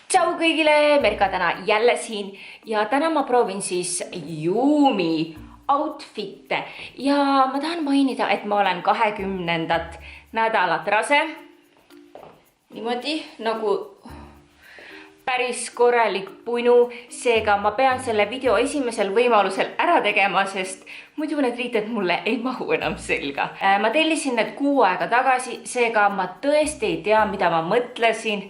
Tšau kõigile, Merka täna jälle siin ja täna ma proovin siis Yumi outfit'e ja ma tahan mainida, et ma olen 20. nädalat rase. Niimoodi nagu päris korralik punu, seega ma pean selle video esimesel võimalusel ära tegema, sest muidu need riited mulle ei mahu enam selga. Ma tellisin need 6 aega tagasi, seega ma tõesti ei tea, mida ma mõtlesin.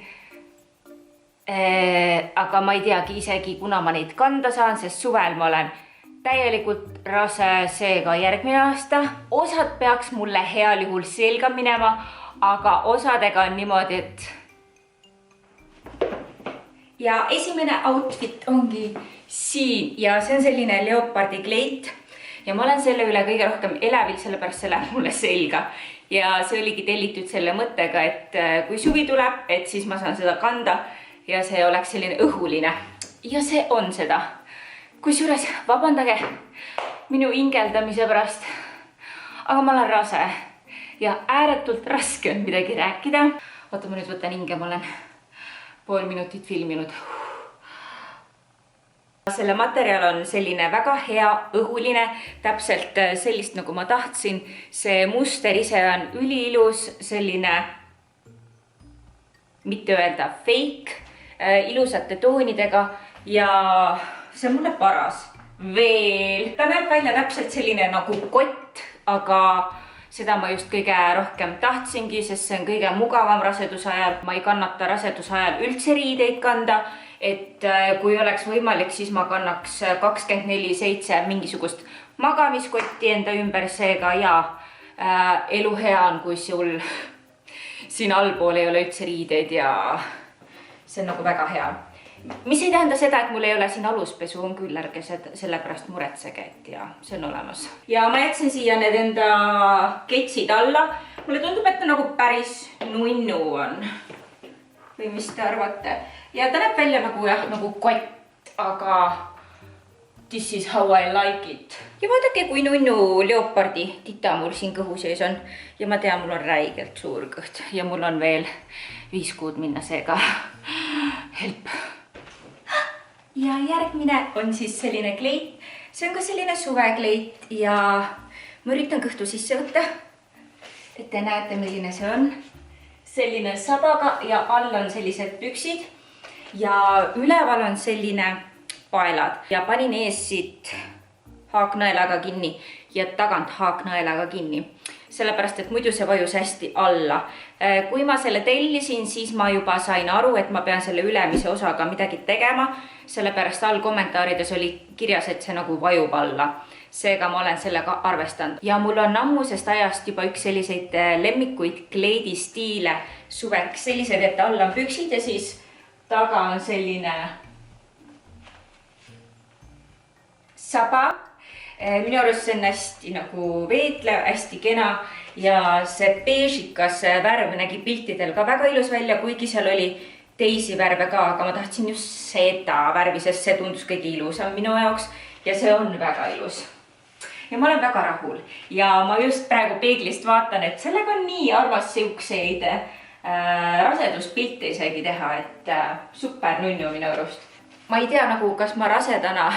Aga ma ei teagi isegi, kuna ma neid kanda saan, sest suvel ma olen täielikult rase, seega järgmine aasta. Osad peaks mulle heal juhul selga minema, aga osadega on niimoodi, et... Ja esimene outfit ongi siin ja see on selline leopardi kleit. Ja ma olen selle üle kõige rohkem elevil, sellepärast see läheb mulle selga. Ja see oligi tellitud selle mõttega, et kui suvi tuleb, et siis ma saan seda kanda. Ja see oleks selline õhuline. Ja see on seda. Kusjuures vabandage minu ingeldamise pärast. Aga ma olen rase. Ja ääretult raske on midagi rääkida. Oota, ma nüüd võtan hinge, ma olen pool minutit filminud. Selle materjal on selline väga hea, õhuline, täpselt sellist nagu ma tahtsin. See muster ise on üliilus, selline, mitte öelda fake, ilusate toonidega ja see on mulle paras. Veel. Ta näeb välja täpselt selline nagu kott, aga seda ma just kõige rohkem tahtsingi, sest see on kõige mugavam raseduse ajal. Ma ei kannata raseduse ajal üldse riideid kanda, et kui oleks võimalik, siis ma kannaks 24/7 mingisugust magamiskotti enda ümber, seega ja elu hea on, kui sul siin allpool ei ole üldse riideid ja see on nagu väga hea. Mis ei tähenda seda, et mul ei ole siin aluspesu, on küll, ärge sellepärast muretsege, et ja see on olemas. Ja ma jätsin siia need enda ketsid alla. Mulle tundub, et ta nagu päris nunnu on. Või mis te arvate? Ja ta näeb välja nagu kott, aga this is how I like it. Ja vaadake, kui nunnu leopardi tita mul siin kõhu sees on. Ja ma tean, mul on räigelt suur kõht ja mul on veel 5 kuud minna seega. Help. Ja järgmine on siis selline kleit. See on ka selline suvekleit ja ma üritan kõhtu sisse võtta, et te näete, milline see on. Selline sabaga ja all on sellised püksid ja üleval on selline paelad ja panin ees siit haaknõelaga kinni ja tagant haaknõelaga kinni. Sellepärast, et muidu see vajus hästi alla. Kui ma selle tellisin, siis ma juba sain aru, et ma pean selle ülemise osaga midagi tegema. Sellepärast all kommentaarides oli kirjas, et see nagu vajub alla. Seega ma olen sellega arvestanud. Ja mul on ammusest ajast juba üks selliseid lemmikuid kleidistiile suveks. Sellised, et all on püksid ja siis taga on selline saba. Minu arust see on hästi nagu veetlev, hästi kena ja see beežikas värv nägi piltidel ka väga ilus välja, kuigi seal oli teisi värve ka, aga ma tahtsin just seda värvi, sest see tundus kõige ilusam minu jaoks ja see on väga ilus. Ja ma olen väga rahul ja ma just praegu peeglist vaatan, et sellega on nii armas siukseid raseduspilte isegi teha, et super nunnu minu arust. Ma ei tea nagu, kas ma rasedana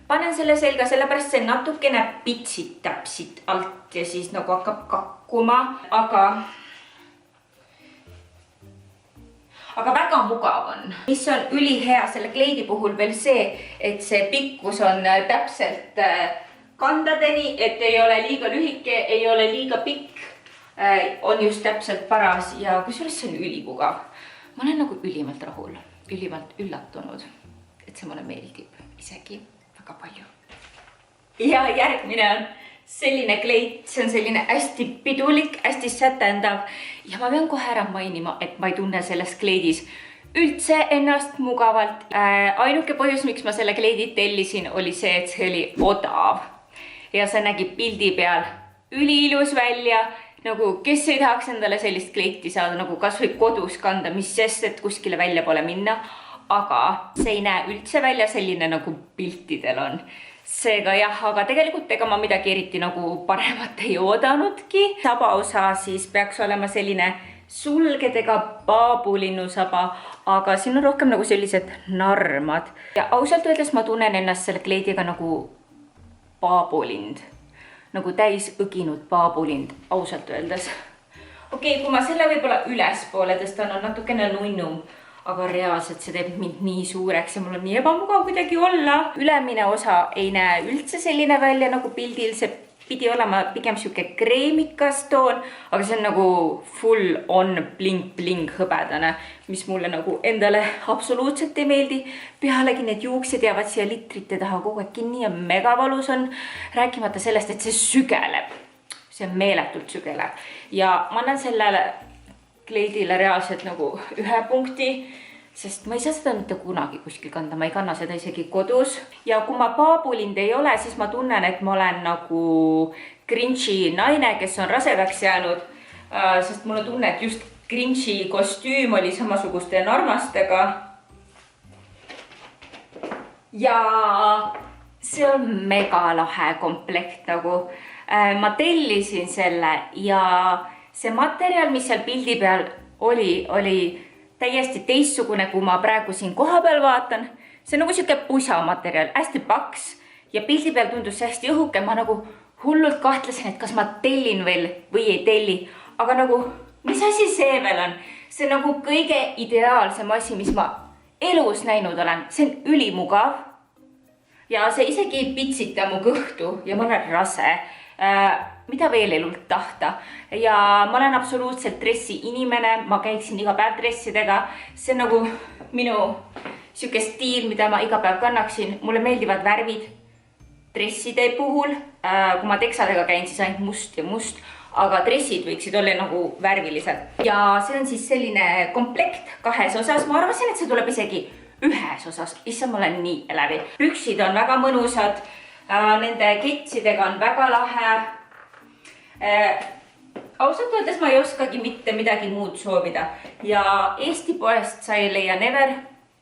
panen selle selga, sellepärast see natukene pitsid täpsid alt ja siis nagu hakkab kakkuma, aga väga mugav on. Mis on ülihea selle kleidi puhul veel see, et see pikkus on täpselt kandadeni, et ei ole liiga lühike, ei ole liiga pikk, on just täpselt paras ja kusjuures see on ülikugav. Ma olen nagu ülimalt rahul, ülimalt üllatunud, et see mulle meeldib isegi väga palju. Ja järgmine on selline kleit, see on selline hästi pidulik, hästi sätendav ja ma pean kohe ära mainima, et ma ei tunne selles kleidis üldse ennast mugavalt. Ainuke põhjus, miks ma selle kleidi tellisin, oli see, et see oli odav ja see nägi pildi peal üliilus välja, nagu kes ei tahaks endale sellist kleiti saada, nagu kas või kodus kanda, mis sest, et kuskile välja pole minna. Aga see ei näe üldse välja selline nagu piltidel on. Seega jah, aga tegelikult ega ma midagi eriti nagu paremat ei oodanudki. Sabaosa siis peaks olema selline sulgedega baabulinnusaba, aga siin on rohkem nagu sellised narmad. Ja ausalt öeldes ma tunnen ennast selle kleidiga nagu baabulind. Nagu täis õginud baabulind, ausalt öeldes. Okei, kui ma selle võib-olla ülespoole tõstan, on natukene nunnum. Aga reaalselt see teeb mind nii suureks ja mul on nii ebamugav kuidagi olla. Ülemine osa ei näe üldse selline välja nagu pildil. See pidi olema pigem siuke kreemikas toon, aga see on nagu full on bling hõbedane, mis mulle nagu endale absoluutselt ei meeldi. Pealegi need juuksed jäävad siia litrite taha kogu aeg kinni ja megavalus on, rääkimata sellest, et see sügeleb. See on meeletult sügeleb. Ja ma annan sellele kleidile reaalselt nagu 1 punkti, sest ma ei saa seda mitte kunagi kuskil kanda, ma ei kanna seda isegi kodus. Ja kui ma baabulind ei ole, siis ma tunnen, et ma olen nagu Grinchi naine, kes on rasedaks jäänud, sest mul on tunne, et just Grinchi kostüüm oli samasuguste narmastega. Ja see on mega lahe komplekt nagu. Ma tellisin selle ja see materjal, mis seal pildi peal oli täiesti teistsugune, kui ma praegu siin koha peal vaatan. See on nagu siuke pusa materjal, hästi paks ja pildi peal tundus see hästi õhuke. Ma nagu hullult kahtlesin, et kas ma tellin veel või ei telli. Aga nagu, mis asi see veel on? See on nagu kõige ideaalsem asi, mis ma elus näinud olen. See on ülimugav ja see isegi ei pitsita mu kõhtu ja ma olen rase. Mida veel elult tahta ja ma olen absoluutselt dressi inimene, ma käiksin iga päev dressidega, see on nagu minu siuke stiil, mida ma iga päev kannaksin, mulle meeldivad värvid dresside puhul, kui ma teksadega käin, siis ainult must ja must, aga dressid võiksid olla nagu värvilised ja see on siis selline komplekt 2 osas, ma arvasin, et see tuleb isegi 1 osas, issa ma olen nii läbi. Püksid on väga mõnusad, nende ketsidega on väga lahe. Ausalt öeldes ma ei oskagi mitte midagi muud soovida ja Eesti poest sai leia never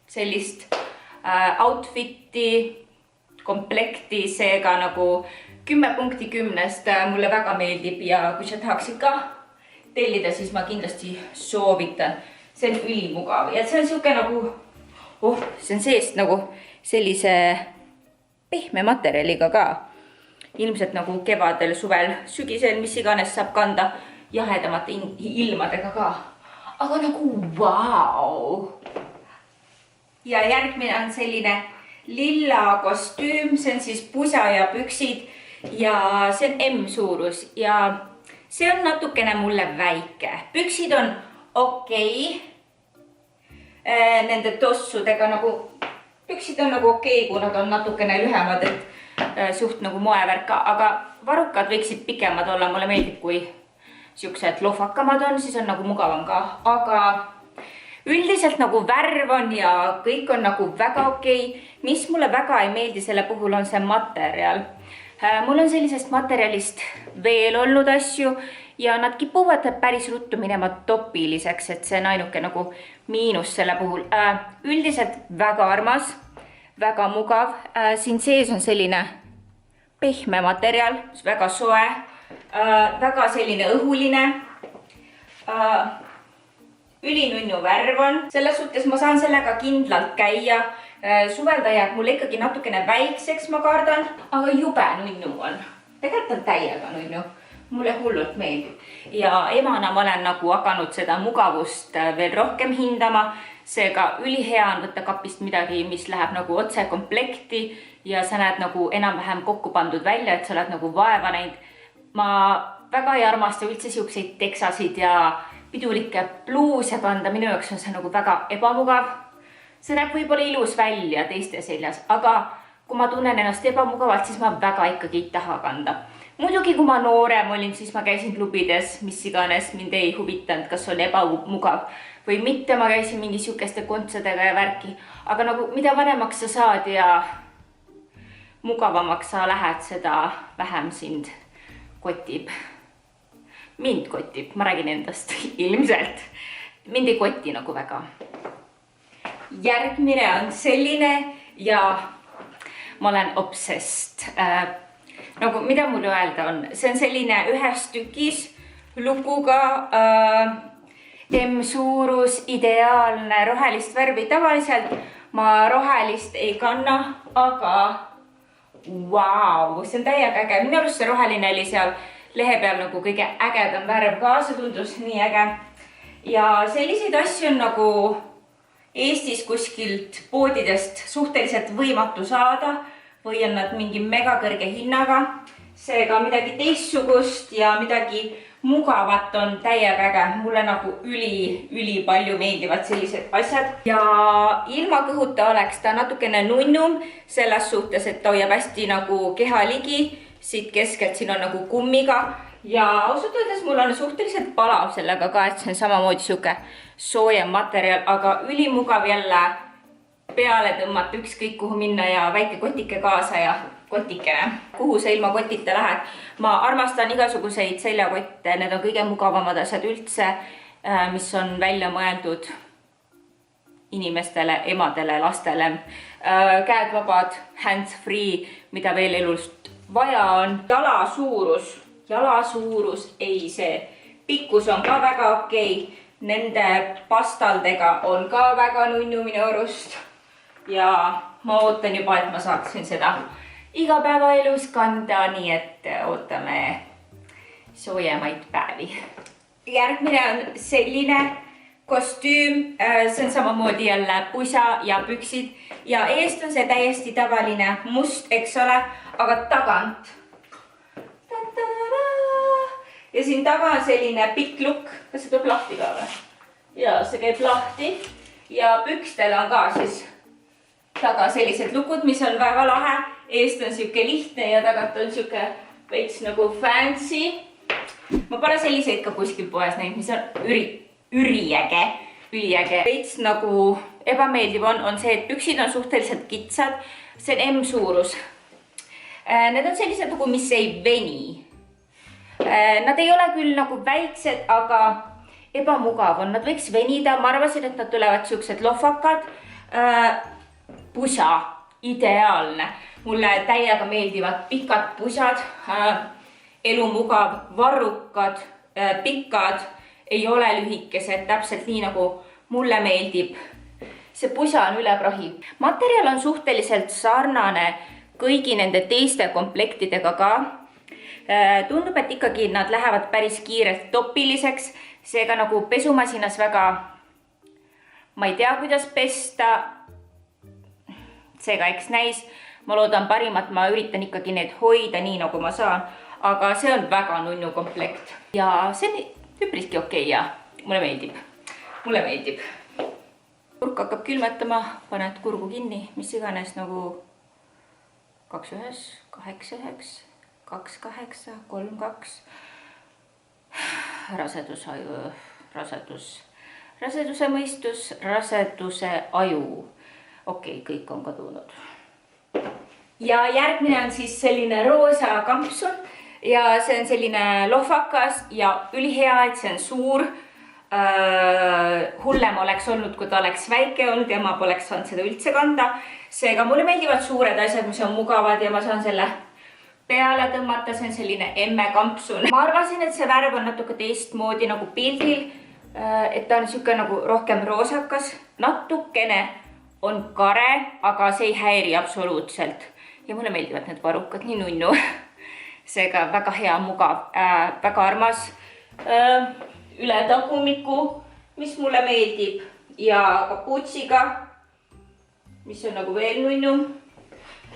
sellist outfiti, komplekti, seega nagu 10 punkti 10-st mulle väga meeldib ja kui sa tahaksid ka tellida, siis ma kindlasti soovitan. See on ülimugav ja see on siuke nagu, see on seest nagu sellise pehme materjaliga ka. Ilmselt nagu kevadel, suvel, sügisel, mis iganes saab kanda jahedamate ilmadega ka. Aga nagu vau! Ja järgmine on selline lilla kostüüm, see on siis pusa ja püksid ja see on M-suurus ja see on natukene mulle väike. Püksid on okei. Nende tossudega nagu, püksid on nagu okei, kui nad on natukene lühemad, et suht nagu moevärk, aga varrukad võiksid pikemad olla, mulle meeldib, kui siuksed lohvakamad on, siis on nagu mugavam ka, aga üldiselt nagu värv on ja kõik on nagu väga okei. Mis mulle väga ei meeldi selle puhul on see materjal. Mul on sellisest materjalist veel olnud asju ja nad kipuvad päris ruttu minema topiliseks, et see on ainuke nagu miinus selle puhul. Üldiselt väga armas, väga mugav. Siin sees on selline pehme materjal, väga soe, väga selline õhuline. Ülinunnu värv on. Selles suhtes ma saan sellega kindlalt käia. Suvelda jääb mulle ikkagi natukene väikseks, ma kardan, aga jube nunnu on. Tegelikult on täiega nunnu. Mulle hullult meeldib. Ja emana ma olen nagu hakanud seda mugavust veel rohkem hindama. Seega ülihea on võtta kapist midagi, mis läheb nagu otse komplekti ja sa näed nagu enam-vähem kokku pandud välja, et sa oled nagu vaeva näinud. Ma väga ei armasta üldse siukseid teksasid ja pidulikke bluuse kanda. Minu jaoks on see nagu väga ebamugav. See näeb võib-olla ilus välja teiste seljas, aga kui ma tunnen ennast ebamugavalt, siis ma väga ikkagi ei taha kanda. Muidugi, kui ma noorem olin, siis ma käisin klubides, mis iganes mind ei huvitanud, kas on ebamugav või mitte. Ma käisin mingi siukeste kontsadega ja värki, aga nagu mida vanemaks sa saad ja mugavamaks sa lähed, seda vähem sind kotib. Mind kotib, ma räägin endast ilmselt. Mind ei koti nagu väga. Järgmine on selline ja ma olen obsessed. Nagu mida mul öelda on, see on selline 1 tükis lukuga M-suurus, ideaalne rohelist värvi. Tavaliselt ma rohelist ei kanna, aga vau, see on täiega äge. Minu arust see roheline oli seal lehe peal nagu kõige ägedam värv ka, see tundus nii äge. Ja selliseid asju on nagu Eestis kuskilt poodidest suhteliselt võimatu saada või on nad mingi mega kõrge hinnaga. Seega midagi teistsugust ja midagi mugavat on täiega äge. Mulle nagu üli palju meeldivad sellised asjad. Ja ilma kõhuta oleks ta natukene nunnum selles suhtes, et ta hoiab hästi nagu keha ligi. Siit keskelt siin on nagu kummiga. Ja ausalt öeldes mul on suhteliselt palav sellega ka, et see on samamoodi siuke soojem materjal, aga ülimugav jälle peale tõmmata ükskõik kuhu minna ja väike kotike kaasa ja kotikene. Kuhu sa ilma kotita lähed? Ma armastan igasuguseid seljakotte, need on kõige mugavamad asjad üldse, mis on välja mõeldud inimestele, emadele, lastele. Käed vabad, hands free, mida veel elust vaja on. Jala suurus, ei see. Pikkus on ka väga okei. Nende pastaldega on ka väga nunnu minu arust. Ja ma ootan juba, et ma saaksin seda igapäevaelus kanda, nii et ootame soojemaid päevi. Järgmine on selline kostüüm. See on samamoodi jälle pusa ja püksid. Ja eest on see täiesti tavaline must, eks ole, aga tagant. Ja siin taga on selline pikk lukk. Kas see tuleb lahti ka või? Ja see käib lahti. Ja pükstel on ka siis taga sellised lukud, mis on väga lahe. Eest on siuke lihtne ja tagant on siuke veits nagu fancy. Ma pole selliseid ka kuskil poes näinud, mis on üliäge. Veits nagu ebameeldiv on see, et püksid on suhteliselt kitsad. See on M-suurus. Need on sellised nagu, mis ei veni. Nad ei ole küll nagu väiksed, aga ebamugav on. Nad võiks venida. Ma arvasin, et nad tulevad siuksed lohvakad. Pusa, ideaalne. Mulle täiega meeldivad pikad pusad. Elumugav, varrukad, pikad. Ei ole lühikesed, täpselt nii nagu mulle meeldib. See pusa on üle prahi. Materjal on suhteliselt sarnane kõigi nende teiste komplektidega ka. Tundub, et ikkagi nad lähevad päris kiirelt topiliseks. Seega nagu pesumasinas väga, ma ei tea, kuidas pesta. Seega eks näis. Ma loodan parimat, ma üritan ikkagi need hoida nii, nagu ma saan. Aga see on väga nunnu komplekt. Ja see on üpriski okei ja mulle meeldib. Kurk hakkab külmetama, paned kurgu kinni, mis iganes nagu 2-1, 8-9. 2-8, 3-2. Raseduse mõistus, raseduse aju. Okei, kõik on kadunud. Ja järgmine on siis selline roosa kampsun. Ja see on selline lohvakas ja ülihea, et see on suur. Hullem oleks olnud, kui ta oleks väike olnud ja ma poleks saanud seda üldse kanda. Seega mulle meeldivad suured asjad, mis on mugavad ja ma saan selle peale tõmmata, see on selline emme kampsun. Ma arvasin, et see värv on natuke teistmoodi nagu pildil, et ta on siuke nagu rohkem roosakas. Natukene on kare, aga see ei häiri absoluutselt. Ja mulle meeldivad need varrukad, nii nunnu. Seega väga hea, mugav, väga armas. Üle tagumiku, mis mulle meeldib. Ja kapuutsiga, mis on nagu veel nunnu.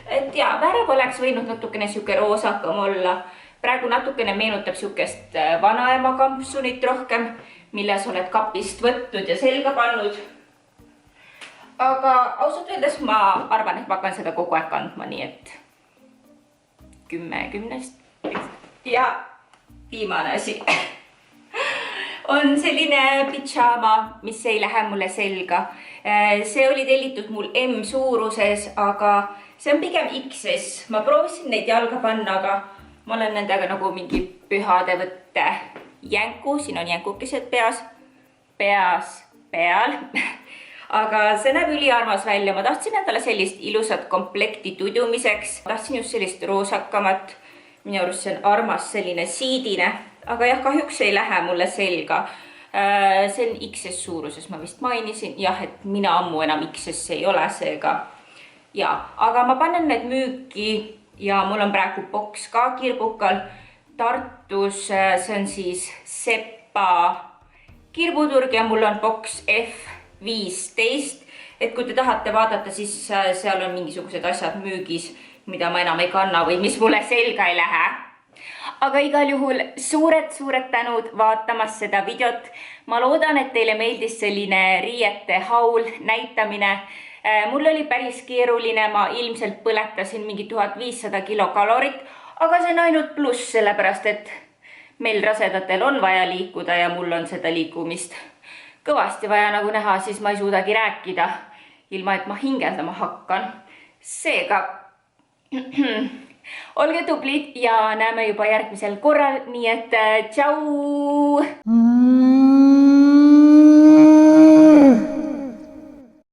Et ja, värv oleks võinud natukene siuke roosakam olla. Praegu natukene meenutab siukest vanaema kampsunit rohkem, milles oled kapist võtnud ja selga pannud. Aga ausalt öeldes ma arvan, et ma hakkan seda kogu aeg kandma, nii et 10-10. Ja viimane asi on selline pidžaama, mis ei lähe mulle selga. See oli tellitud mul M-suuruses, aga see on pigem XS. Ma proovisin neid jalga panna, aga ma olen nendega nagu mingi pühade võtte jänku. Siin on jänkukesed peal. Aga see näeb üliarmas välja. Ma tahtsin endale sellist ilusat komplekti tudumiseks. Tahtsin just sellist roosakamat. Minu arust see on armas selline siidine. Aga jah, kahjuks ei lähe mulle selga. See on XS suuruses, ma vist mainisin. Jah, et mina ammu enam XS ei ole seega. Ja, aga ma panen need müüki ja mul on praegu boks ka Kirbukal Tartus. See on siis Sepa kirbuturg ja mul on boks F15. Et kui te tahate vaadata, siis seal on mingisugused asjad müügis, mida ma enam ei kanna või mis mulle selga ei lähe. Aga igal juhul suured tänud vaatamas seda videot. Ma loodan, et teile meeldis selline riiete haul näitamine. Mul oli päris keeruline, ma ilmselt põletasin mingi 1500 kilokalorit, aga see on ainult pluss, sellepärast et meil rasedatel on vaja liikuda ja mul on seda liikumist kõvasti vaja nagu näha, siis ma ei suudagi rääkida, ilma et ma hingeldama hakkan. Seega, olge tublid ja näeme juba järgmisel korral, nii et tšau!